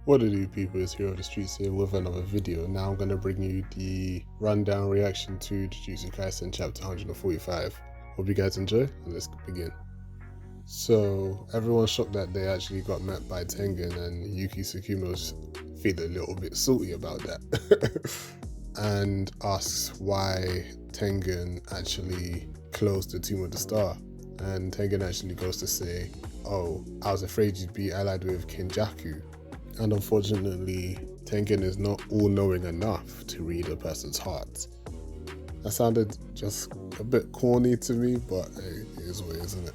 What it do, people? Is Hero of the Streets here with another video. Now I'm going to bring you the rundown reaction to Jujutsu Kaisen chapter 145. Hope you guys enjoy, and let's begin. So, everyone's shocked that they actually got met by Tengen, and Yuki Tsukumo's feeling a little bit salty about that. And asks why Tengen actually closed the Tomb of the Star. And Tengen actually goes to say, "Oh, I was afraid you'd be allied with Kenjaku." And unfortunately, Tengen is not all-knowing enough to read a person's heart. That sounded just a bit corny to me, but hey, it is what it is, isn't it?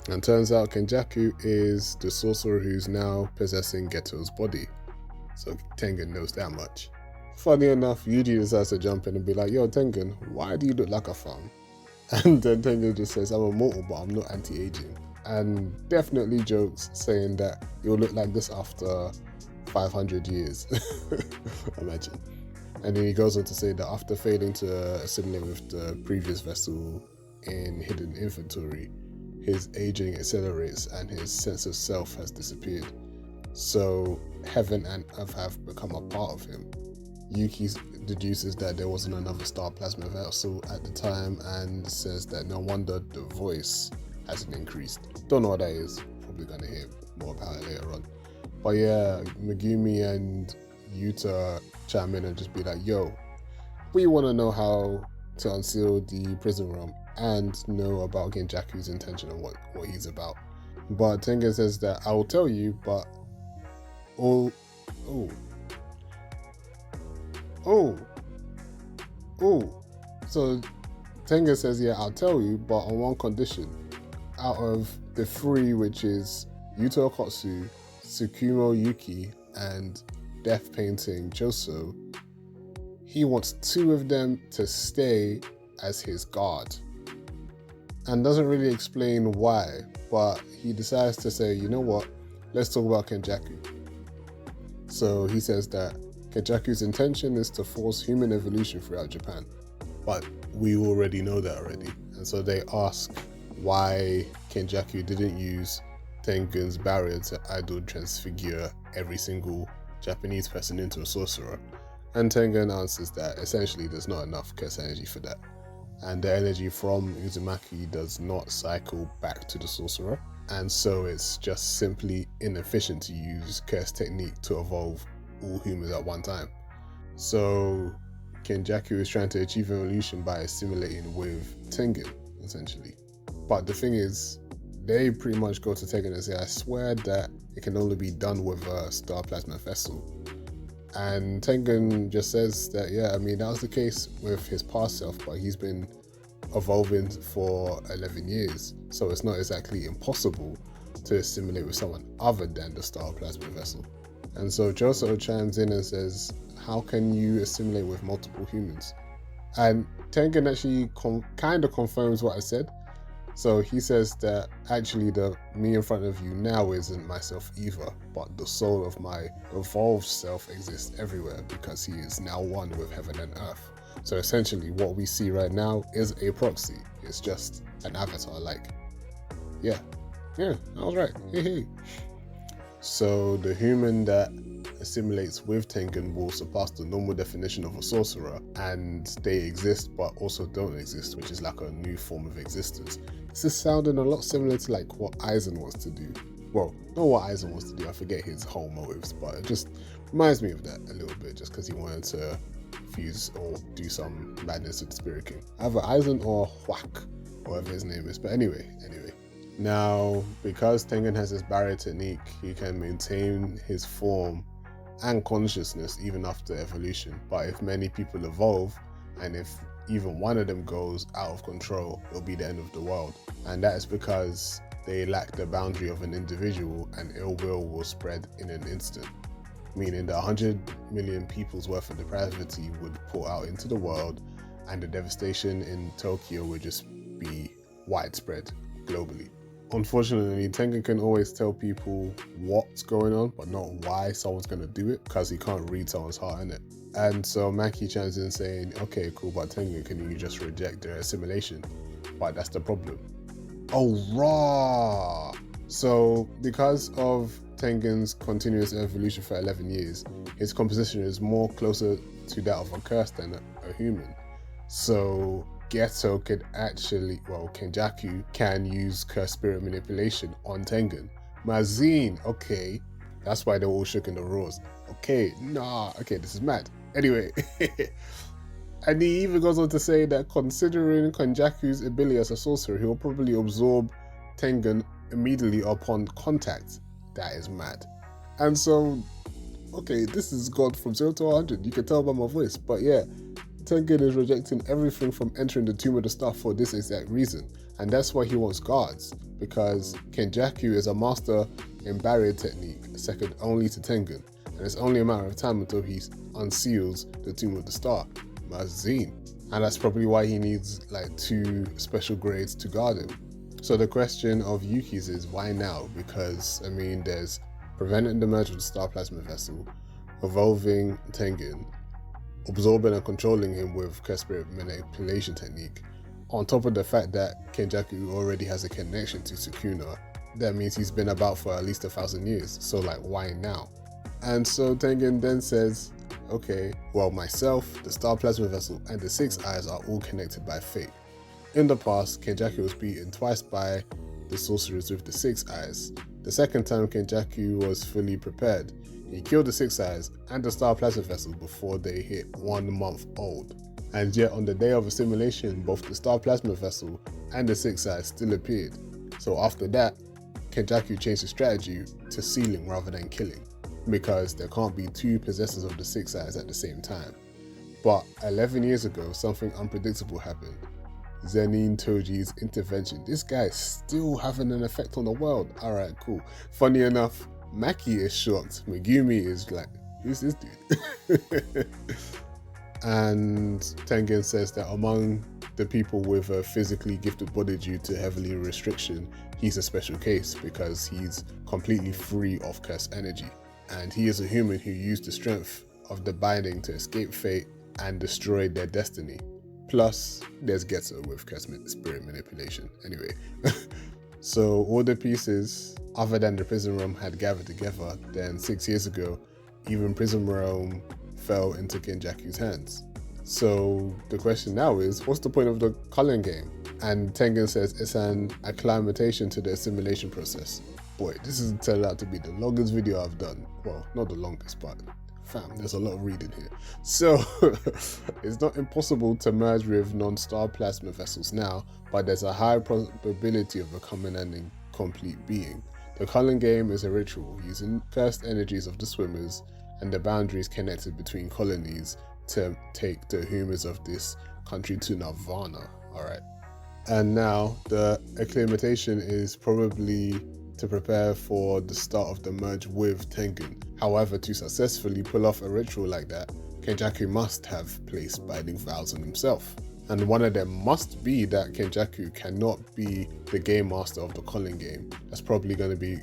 And turns out Kenjaku is the sorcerer who's now possessing Geto's body. So Tengen knows that much. Funny enough, Yuji decides to jump in and be like, "Yo, Tengen, why do you look like a farm?" And then Tengen just says, "I'm immortal, but I'm not anti-aging." And definitely jokes saying that you'll look like this after 500 years. Imagine. And then he goes on to say that after failing to assimilate with the previous vessel in hidden inventory, his aging accelerates and his sense of self has disappeared. So heaven and earth have become a part of him. Yuki deduces that there wasn't another star plasma vessel at the time and says that no wonder the voice hasn't increased. Don't know what that is. Probably gonna hear more about it later on. But yeah, Megumi and Yuta chime in and just be like, "Yo, we want to know how to unseal the prison realm and know about Genjaku's intention and what he's about." But Tengen says that, "I will tell you, but oh, oh, oh, oh." So Tengen says, "Yeah, I'll tell you, but on one condition. Out of the three, which is Yuta Okotsu, Tsukumo Yuki, and Death Painting Joso, he wants two of them to stay as his guard." And doesn't really explain why, but he decides to say, "You know what, let's talk about Kenjaku." So he says that Kenjaku's intention is to force human evolution throughout Japan. But we already know that already. And so they ask why Kenjaku didn't use Tengen's barrier to idle transfigure every single Japanese person into a sorcerer. And Tengen answers that essentially there's not enough curse energy for that. And the energy from Uzumaki does not cycle back to the sorcerer. And so it's just simply inefficient to use curse technique to evolve all humans at one time. So Kenjaku is trying to achieve evolution by assimilating with Tengen, essentially. But the thing is, they pretty much go to Tengen and say, "I swear that it can only be done with a star plasma vessel." And Tengen just says that, yeah, I mean, that was the case with his past self, but he's been evolving for 11 years. So it's not exactly impossible to assimilate with someone other than the star plasma vessel. And so Joso chimes in and says, "How can you assimilate with multiple humans?" And Tengen actually kind of confirms what I said. So he says that actually the me in front of you now isn't myself either, but the soul of my evolved self exists everywhere because he is now one with heaven and earth. So essentially what we see right now is a proxy. It's just an avatar, like, yeah, I was right. Hey. So the human that assimilates with Tengen will surpass the normal definition of a sorcerer, and they exist but also don't exist, which is like a new form of existence. This is sounding a lot similar to like what Aizen wants to do. Well, not what Aizen wants to do, I forget his whole motives, but it just reminds me of that a little bit, just because he wanted to fuse or do some madness with the Spirit King. Either Aizen or Huak, whatever his name is, but anyway. Now, because Tengen has this barrier technique, he can maintain his form and consciousness even after evolution. But if many people evolve, and if even one of them goes out of control, it'll be the end of the world. And that is because they lack the boundary of an individual, and ill will spread in an instant. Meaning that 100 million people's worth of depravity would pour out into the world, and the devastation in Tokyo would just be widespread globally. Unfortunately, Tengen can always tell people what's going on, but not why someone's going to do it, because he can't read someone's heart, innit? And so Maki chimes in saying, "Okay, cool, but Tengen, can you just reject their assimilation?" But that's the problem. Oh, raw! So because of Tengen's continuous evolution for 11 years, his composition is more closer to that of a curse than a human. So Geto Kenjaku can use curse spirit manipulation on Tengen. Mazine, okay, that's why they were all shook in the roars. Okay, this is mad. Anyway, and he even goes on to say that considering Kenjaku's ability as a sorcerer, he will probably absorb Tengen immediately upon contact. That is mad. And so, okay, this is God from 0 to 100. You can tell by my voice. But yeah, Tengen is rejecting everything from entering the Tomb of the Star for this exact reason. And that's why he wants guards, because Kenjaku is a master in barrier technique, second only to Tengen. And it's only a matter of time until he unseals the Tomb of the Star, Mazine. And that's probably why he needs like 2 special grades to guard him. So the question of Yuki's is why now? Because, I mean, there's preventing the merge of the Star Plasma Vessel, evolving Tengen, absorbing and controlling him with curse spirit manipulation technique, on top of the fact that Kenjaku already has a connection to Sukuna. That means he's been about for at least 1,000 years, so like, why now? And so Tengen then says, okay, well, myself, the Star Plasma Vessel, and the 6 Eyes are all connected by fate. In the past, Kenjaku was beaten twice by the sorcerers with the 6 Eyes. The second time Kenjaku was fully prepared, he killed the 6 Eyes and the Star Plasma Vessel before they hit 1 month old. And yet on the day of assimilation, both the Star Plasma Vessel and the 6 Eyes still appeared. So after that, Kenjaku changed his strategy to sealing rather than killing, because there can't be 2 possessors of the 6 Eyes at the same time. But 11 years ago, something unpredictable happened. Zenin Toji's intervention. This guy is still having an effect on the world. Alright, cool. Funny enough, Maki is shocked. Megumi is like, who's this dude? And Tengen says that among the people with a physically gifted body due to heavily restriction, he's a special case because he's completely free of curse energy. And he is a human who used the strength of the binding to escape fate and destroy their destiny. Plus, there's Geto with curse spirit manipulation. Anyway, so all the pieces other than the prison realm had gathered together. Then 6 years ago, even prison realm fell into Kenjaku's hands. So the question now is, what's the point of the culling game? And Tengen says it's an acclimatization to the assimilation process. Boy, this is turned out to be the longest video I've done. Well, not the longest, but fam, there's a lot of reading here. So it's not impossible to merge with non-star plasma vessels now, but there's a high probability of becoming an incomplete being. The culling game is a ritual using cursed energies of the swimmers and the boundaries connected between colonies to take the humans of this country to Nirvana. Alright. And now the acclimatization is probably to prepare for the start of the merge with Tengen. However, to successfully pull off a ritual like that, Kenjaku must have placed binding vows on himself. And one of them must be that Kenjaku cannot be the game master of the culling game. That's probably going to be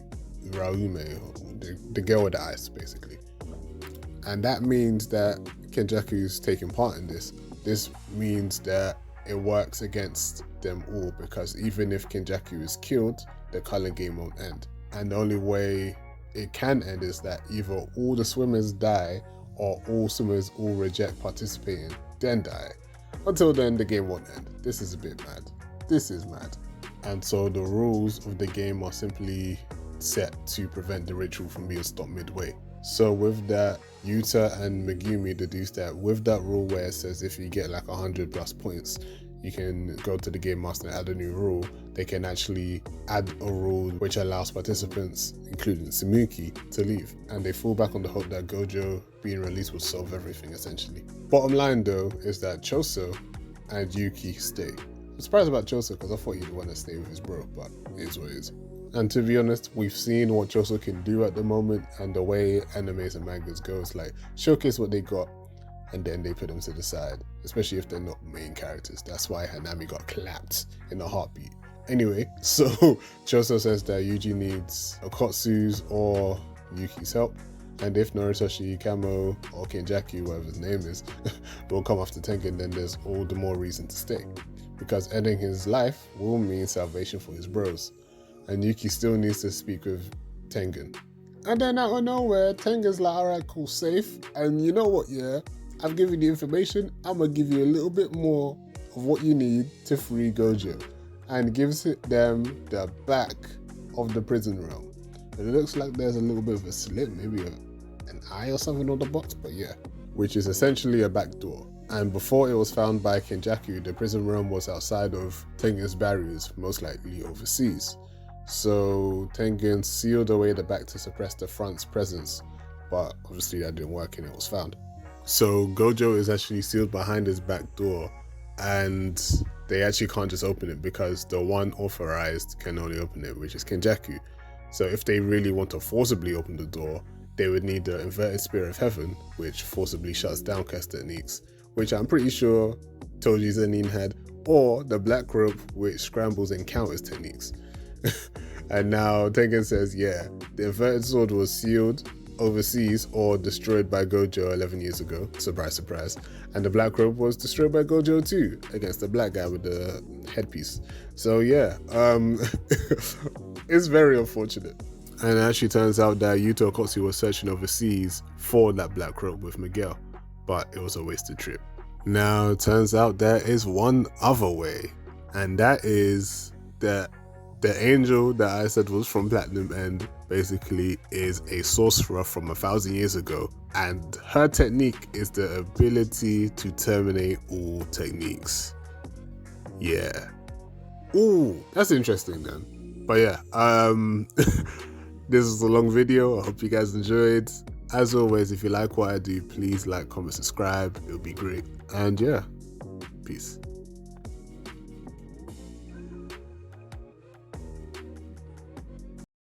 Raume, the girl with the eyes, basically. And that means that Kenjaku's taking part in this. This means that it works against them all, because even if Kenjaku is killed, the culling game won't end. And the only way it can end is that either all the swimmers die or all swimmers all reject participating, then die. Until then, the game won't end. This is a bit mad. This is mad. And so the rules of the game are simply set to prevent the ritual from being stopped midway. So with that, Yuta and Megumi deduce that with that rule where it says if you get like 100 plus points, you can go to the game master and add a new rule. They can actually add a rule which allows participants, including Samuki, to leave. And they fall back on the hope that Gojo being released will solve everything, essentially. Bottom line though, is that Choso and Yuki stay. I'm surprised about Choso because I thought he'd want to stay with his bro, but it is what it is. And to be honest, we've seen what Choso can do at the moment, and the way animes and mangas goes, like, showcase what they got, and then they put them to the side, especially if they're not main characters. That's why Hanami got clapped in a heartbeat. Anyway, so Choso says that Yuji needs Okotsu's or Yuki's help, and if Noritoshi, Kamo, or Kenjaku, whatever his name is, will come after Tengen, then there's all the more reason to stay, because ending his life will mean salvation for his bros. And Yuki still needs to speak with Tengen. And then out of nowhere, Tenga's like, alright, cool, safe. And you know what, yeah? I've given you information. I'm going to give you a little bit more of what you need to free Gojo. And gives them the back of the prison realm. And it looks like there's a little bit of a slit, maybe an eye or something on the box, but yeah. Which is essentially a back door. And before it was found by Kenjaku, the prison realm was outside of Tengen's barriers, most likely overseas. So Tengen sealed away the back to suppress the front's presence, but obviously that didn't work and it was found. So Gojo is actually sealed behind his back door, and they actually can't just open it because the one authorized can only open it, which is Kenjaku. So if they really want to forcibly open the door, they would need the inverted spear of heaven, which forcibly shuts down curse techniques, which I'm pretty sure Toji Zenin had, or the black rope, which scrambles and counters techniques. And now Tengen says, yeah, the inverted sword was sealed overseas or destroyed by Gojo 11 years ago, surprise surprise, and the black rope was destroyed by Gojo too, against the black guy with the headpiece. So yeah, it's very unfortunate. And it actually turns out that Yuto Kotsu was searching overseas for that black rope with Miguel, but it was a wasted trip. Now it turns out there is one other way, and that is that the angel that I said was from Platinum End basically is a sorcerer from 1,000 years ago, and her technique is the ability to terminate all techniques. Yeah. Ooh, that's interesting then. But yeah, this was a long video. I hope you guys enjoyed. As always, if you like what I do, please like, comment, subscribe. It would be great. And yeah, peace.